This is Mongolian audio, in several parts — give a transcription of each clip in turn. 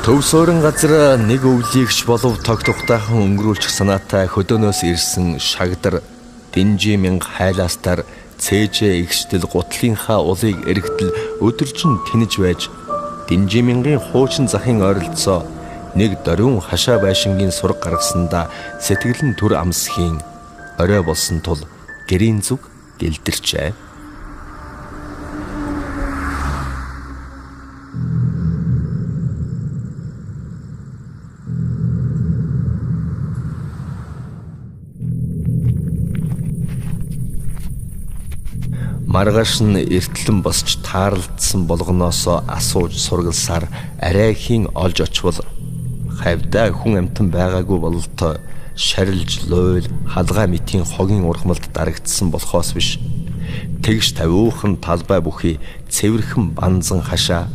Төвсөрөн газар нэг өвлийгч болов тогтохтайхан өнгөрүүлчих санаатай хөдөөнөөс ирсэн Шагдар Динжиминг хайлаастаар цээжээ игштэл гутлынхаа улыг эргэтэл өдөржин тэнэж байж Динжимингийн хуучин захын ойролцоо нэг дөрвөн хашаа байшингийн сураг гаргасандаа сэтгэлэн түр амсхийн орой болсон тул гэрийн зүг гэлдэрчээ. Маргааш нь эртлэн босч таарлдсан болгоноосоо асууж сургалсаар арайхийн олж очвол хавьдаа хүн амтан байгаагүй бололтой шарилж лойл халгаа мэтийн хогийн урхамалд дарагдсан болохоос биш тэгш тавиухан талбай бүхий цэвэрхэн банзан хашаа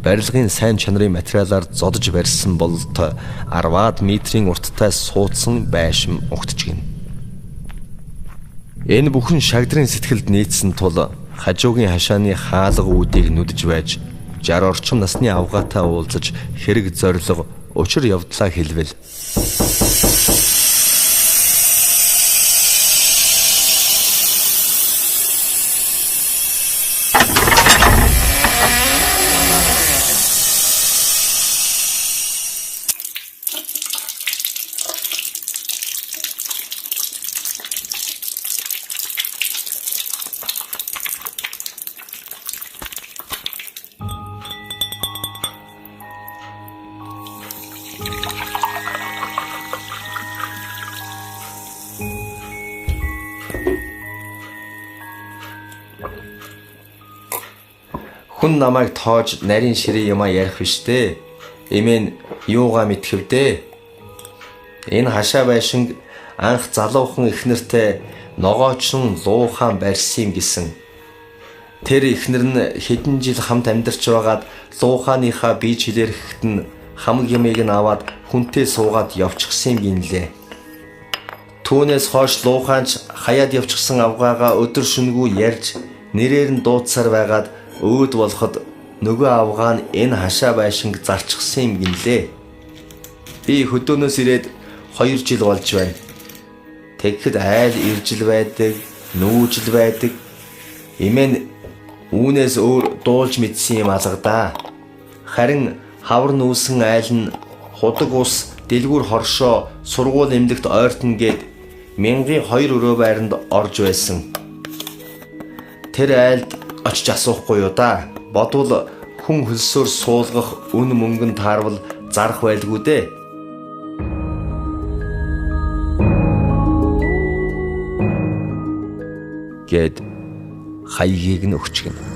барилгын сайн чанарын материалаар зодож барьсан бололтой 10-аад метрийн урттай суудсан байшин угтж гин. Энэ бүхэн Шагдрын сэтгэлд нийцсэн тул хажуугийн хашааны хаалга үүдийг нүдж байж 60 орчим насны авгаатай уулзаж хэрэг зориг учир явдлаа хэлвэл хүн намайг тоож нарийн ширээ юма ярих биштэй. Эмээн юугаа мэдхэвдээ. Энэ хашаа байшинг анх залуухан эхнэртэй ногоочин луухан барьсан юм гэсэн. Тэр эхнэр нь хэдэн жил хамт амьдарч байгаад лууханыхаа бие жилэрхэд нь хамаг ямыг нь аваад хүнтэй суугаад явчихсан юм гинлээ. Түүнээс хойш лууханч хаяад явчихсан авгаагаа өдөр шөнөгүй ярьж нэрээр нь дуудсаар байгаад өөд болоход нөгөө авгаа нь энэ хашаа байшинг зарчихсан юм гинлээ. Би хөдөөнөөс ирээд 2 жил болж байна. Тэгэхэд айл иржил байдаг, нүүжил байдаг. Эмээн үүнээс өөр дуулж мэдсэн юм алгадаа. Харин хавар нүүсэн айл нь худаг ус, дэлгүүр хоршоо, сургууль эмнэлэгт ойртон гээд 1200 өрөө байранд орж байсан. Тэр айлд очиж асуухгүй юу да. Бодвол хүн хөлсөөр суулгах үн мөнгөн таарвал зарах байлгүй дээ. Гэд хаягийг нь өгчгэн.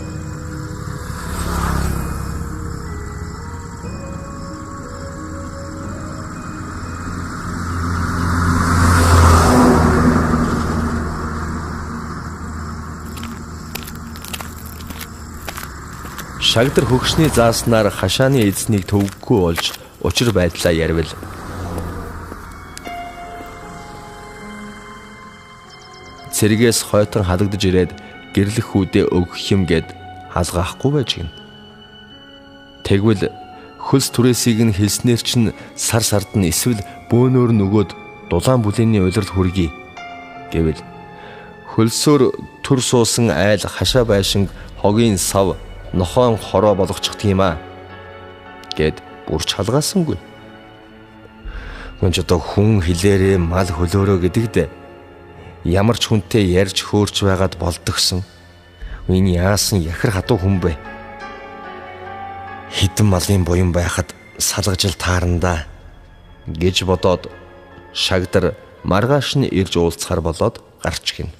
Шагдар хөгшний зааснаар хашааны эзнийг төвөггүй болж учир байдлаа ярил. Цэргээс хойтон халагдж ирээд гэрлэх хүүдээ өгөх юм гэд халгаахгүй байж гин. Тэгвэл хөлс түрээсийг нь хэлснээр чинь сар сард нь эсвэл бөөнөр нөгөөд дулаан бүлээний улирал хүргэе гэвэл хөлсөөр төр суусан айл хашаа байшинг хогийн сав нохоон хороо болгочих тийм аа гэд бүрч халгаасангүй. Гүн ч одоо хүн хилээрээ мал хөлөөрөө гэдэгдээ ямар ч хүнтэй ярьж хөөрч байгаад болдгсон. Энэ яасан яхар хатуу хүн бэ? Хитэн малын буян байхад салгажил таарандаа гэж бодоод Шагдар маргааш нь ирж уулзахаар болоод гарч гин.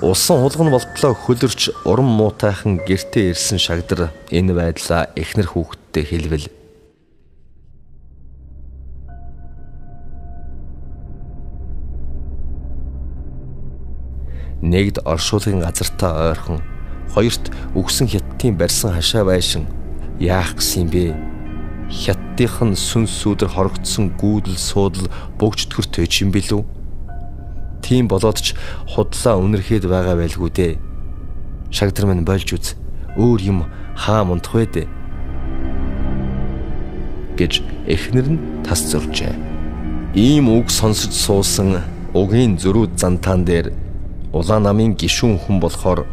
Усан хулган болтлоо хөлөрч уран муутайхан гэртээ ирсэн Шагдар энэ байдлаа эхнэр хүүхэдтэй хэлвэл Нэгд оршуулгын газартаа ойрхон, хоёрт үгсэн хятадын барьсан хашаа байшин яах гэсэн бэ? Хятадынх нь сүнс сүдэр хорогдсон гүйдэл суудал бөгжтгөр төч юм билүү? Тийм болоод ч худлаа үнэрхэд байгаа байлгүй дээ. Шагдар минь болж үз. Өөр юм хаа мундах вэ дээ? Гэж эхнэр нь тас зуржээ. Ийм үг сонсож суусан угийн зөрүүд зантаан дээр улаан намын гишүүн хүн болохоор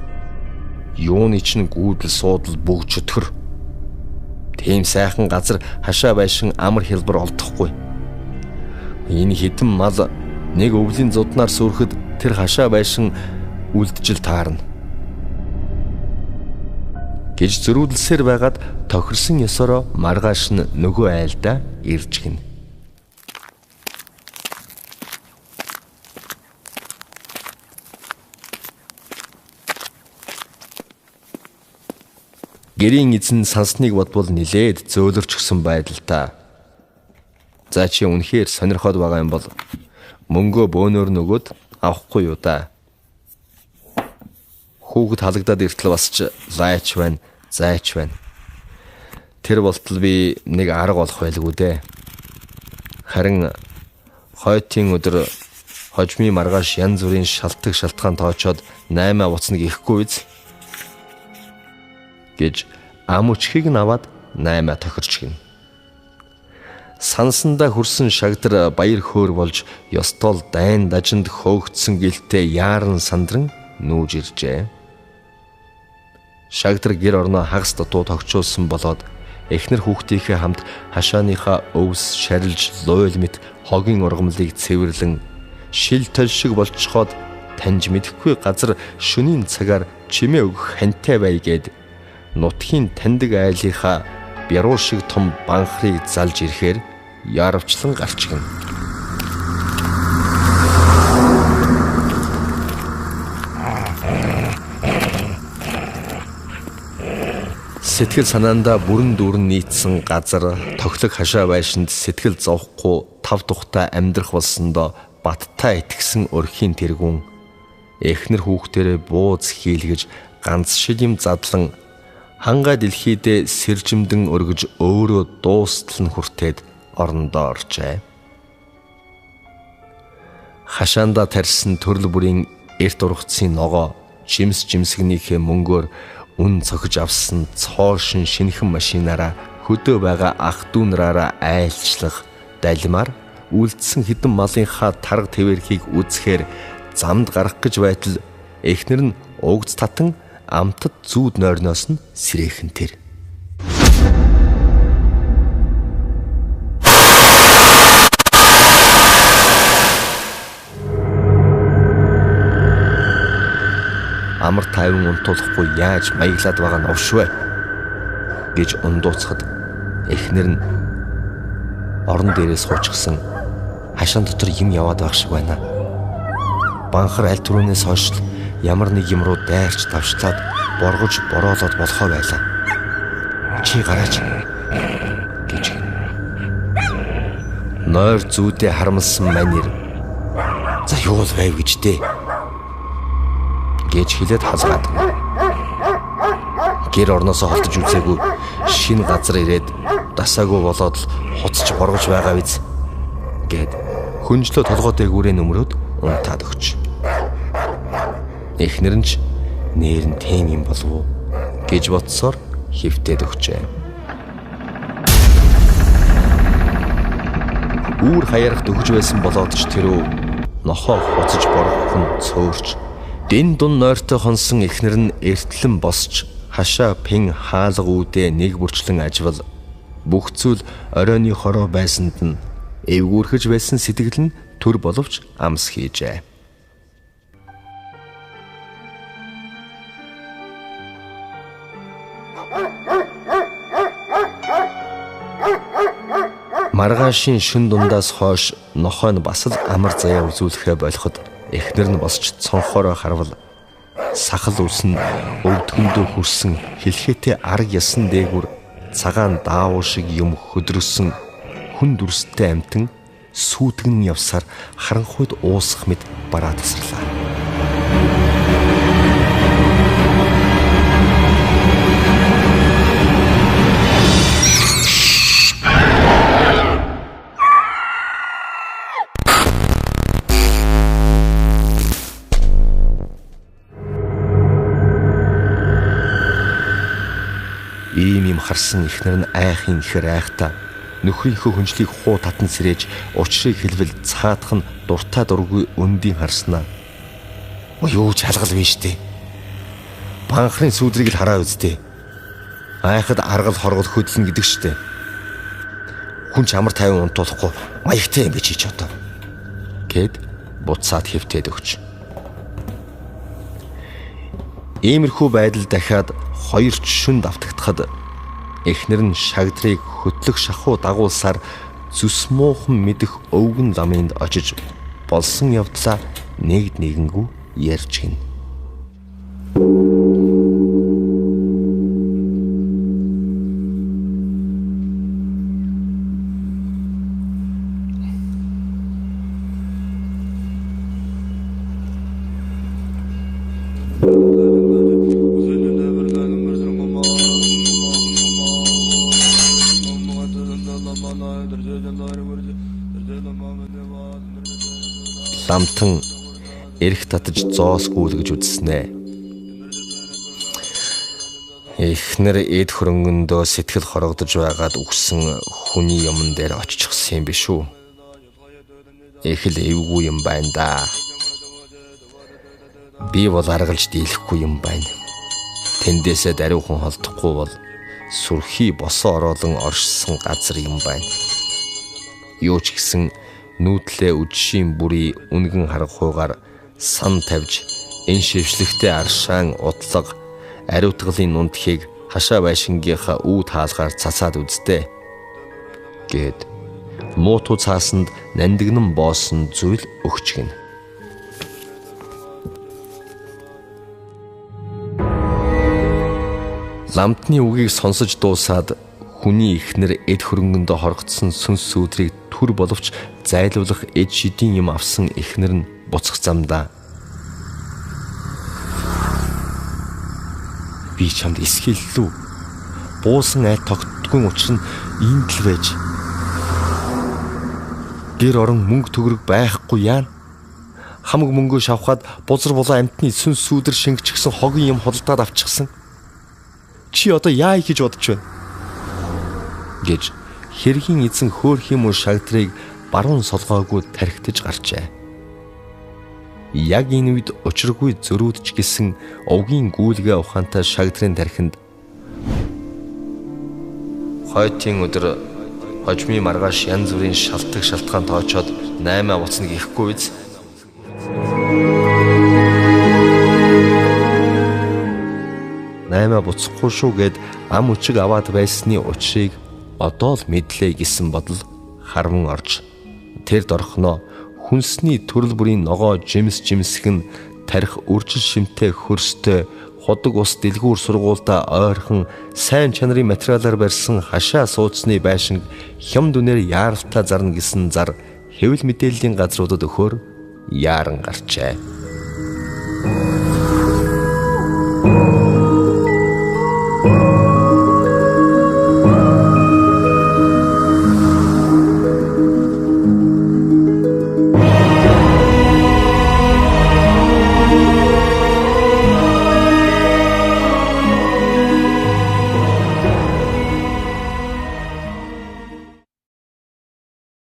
юуны чинь гүйдэл суудал бөгжтгөр. Тийм сайхан газар хашаа байшин амар хэлбэр олдохгүй. Энэ хитэн мал нэг өвлийн зуднаар сүрхэд тэр хашаа байшин үлджил таарна. Гэж зөрүүлсээр байгаад тохирсон ёсороо маргааш нь нөгөө айлдаа ирж гин. Гэрийн эзэн сансныг бодвол нилээд зөөлөрч гсэн байдалтай. За чи үнэхээр сонирхоод байгаа юм бол мөнгөө бөөнөр нөгөөд авахгүй юу да? Хүүхэд халагдаад иртэл бас ч зайч байна. Тэр болтол би нэг арга олох байлгүй дээ. Харин хойтын өдөр хожмын маргааш янз бүрийн шалтгаан шалтгаан тоочоод 8 буцна гэхгүй биз? Гэж ам өчхийг нь аваад 8 тохирч гин. Сансандаа хүрсэн шагдар баяр хөөр болж ёстол дайн дажинд хөөгдсөн гэлтэй яаран сандран нүүж иржээ. Шагдар гэр орноо хагас дутуу тогтчулсан болоод эхнэр хүүхдийнхээ хамт хашааныхаа өвс шарилж луйл мэт хогийн ургамлыг цэвэрлэн шил тол шиг болцоход таньж мэдэхгүй газар шөнийн цагаар чимээ өгөх хантай бай гэд нутгийн таньдаг айлынхаа бяруу шиг том банхрыг залж ирэхээр яарвчлан гарч гин. Сэтгэл санаандаа бүрэн дүүрэн нийцсэн газар тоглог хашаа байшинд сэтгэл зовхгүй тав тухтай амьдрах болсондоо баттай итгэсэн өрхийн тэргүүн эхнэр хүүхдэрээ бууз хийлгэж ганц шил юм задлан хангаа дэлхийдээ сэржимдэн өргөж өөрөө дуустал нь хүртээд орондоо оржээ. Хашаанда тарьсан төрөл бүрийн эрт ургацын ногоо жимсгнийхээ мөнгөөр үн цохиж авсан цоошин шинэхэн машинаараа хөдөө байгаа ах дүү нараараа айлчлах далимаар үлдсэн хідэн малынхаа тарга твэрхийг үзэхээр замд гарах гэж байтал эхнэр нь угц татан амтад зүүд нойрноос нь сэрээхэн тэр. Амар тайван унтуулахгүй яаж маяглаад байгаа нь овшвэ гэж ундууцахад эхнэр нь орон дээрээс хуучгсан хашаан дотор юм яваад байх шиг байна. Банхар аль түрүүнээс хойш ямар нэг юм руу дайрч давшлаад боргож бороолоод болохоо байлаа. Чи гараач гэж нойр зүүдээ харамлсан манер. За юу л байв гэж дээ гэж хэлээд хазгаад гэр орноосоо холдож үзээгүй шинэ газар ирээд дасаагүй болоод л хуцч боргож байгаа биз гэд хөнжлөө толгой дээгүүрээ нөмрөөд унтаад өгч. Эхнэр нь ч нээр нь тийм юм болов уу гэж бодсоор хөвтөд өгчээ. Үүр хаярахт өгж байсан болоод ч тэрөө нохоо хуцаж боргох нь цөөрч дэн дун нойртой хонсон эхнэр нь эртлэн босч хашаа пин хаалга үүдээ нэг бүрчлэн ажвал бүх зүйл оройны хороо байсанд нь эвгүүрхэж байсан сэтгэл нь төр боловч амс хийжээ. Маргаашийн шин дундаас хойш нохой нь бас л амар заяа үзүүлэхэ болоход эхнэр нь босч цонхороо харвал сахал үс нь өвдгөндөө хүрсэн хэлхээтэй арга ясан дээгүр цагаан даавуу шиг юм хөдрөсөн хүн дүрстэй амтан сүйтгэн явсаар харанхуйд уусах мэт бараа тасрлаа. ийм харсан эхнэр нь айхын ихэр айхтаа нөхрийнхөө хүнжлийг хуу татан сэрээж учрыг хэлбэл цаадах нь дуртай дургүй өндийн харснаа. Юу ч халгал биш дээ. Банхрын сүудрийг л хараа үздэй. Айхад аргал хоргол хөдлөн гэдэг штэ. Хүн ч амар тайван унтуулахгүй маягтай юм биш ч одоо. Гэд буцаад хэвтээд өгч. Иймэрхүү байдал дахиад 2 шөнө давтагдахад эхнэр нь шагдрыг хөтлөх шахуу дагуулсаар зүс муухан мэдэх өвгөн ламынд очиж болсон явдлаа нэгэнгүй ярьж гин. Ламтан эрх татаж зоос гүйлгэж үзснэ. Эхнэр эд хөрөнгөндөө сэтгэл хорогдож байгаад үгсэн хүний юмн дээр очихсан юм биш үү? Их л эвгүй юм байна да. Би бол аргалж дийлэхгүй юм байна. Тэндээсээ даруйхан холдохгүй бол сүрхий босоо ороолон оршсон газар юм байна. Юу ч гэсэн нүүдлээ үдшийн бүрий үнгэн харгахуугаар сан тавьж энэ шившлэгтэй аршаан удлаг ариутгалын нундхийг хашаа байшингийнхаа үүд хаалгаар цацаад үзтээ. Гэд мууту цаасанд нандинан боосон зүйл өгч гин. Ламтны үгийг сонсож дуусаад хүний эхнэр эд хөрөнгөндөө хоргоцсон сүнс сүудрийг түр боловч зайлуулах эд шидийн юм авсан эхнэр нь буцах замдаа. Би чамд эсхийллүү. Буусан айл тогтдгүй учир нь иймд л байж. Гэр орон мөнгө төгрөг байхгүй яана. Хамаг мөнгөө шавхаад бузар булаа амтны сүнс сүудэр шингэчихсэн хогийн юм худалдаад авчихсан. Чи одоо яа хийж бодож байна? Гэж хэргийн эзэн хөөрхийн мөн шагдрыг баруун солгоогүй тархитаж гарчээ. Яг энэ үед учиргүй зөрүүдч гисэн овгийн гүйлгээ ухаантай шагдрын тархинд хойтын өдөр хожмын маргааш янз бүрийн шалтгаан шалтгаан тоочоод 8 буцна гэхгүй биз? Наймаа буцахгүй шүү гэд ам өчиг аваад байсны учрыг одоо л мэдлээ гэсэн бодол харван орж тэр дорхноо хүнсний төрөл бүрийн ногоо жимсэх нь тарих үржил шимтэй хөрстэй худаг ус дэлгүүр сургуультай ойрхон сайн чанарын материалаар барьсан хашаа суудсны байшинг хям дүнээр яаралтай зарна гэсэн зар хэвлэл мэдээллийн газруудад өгөхөөр яаран гарчээ.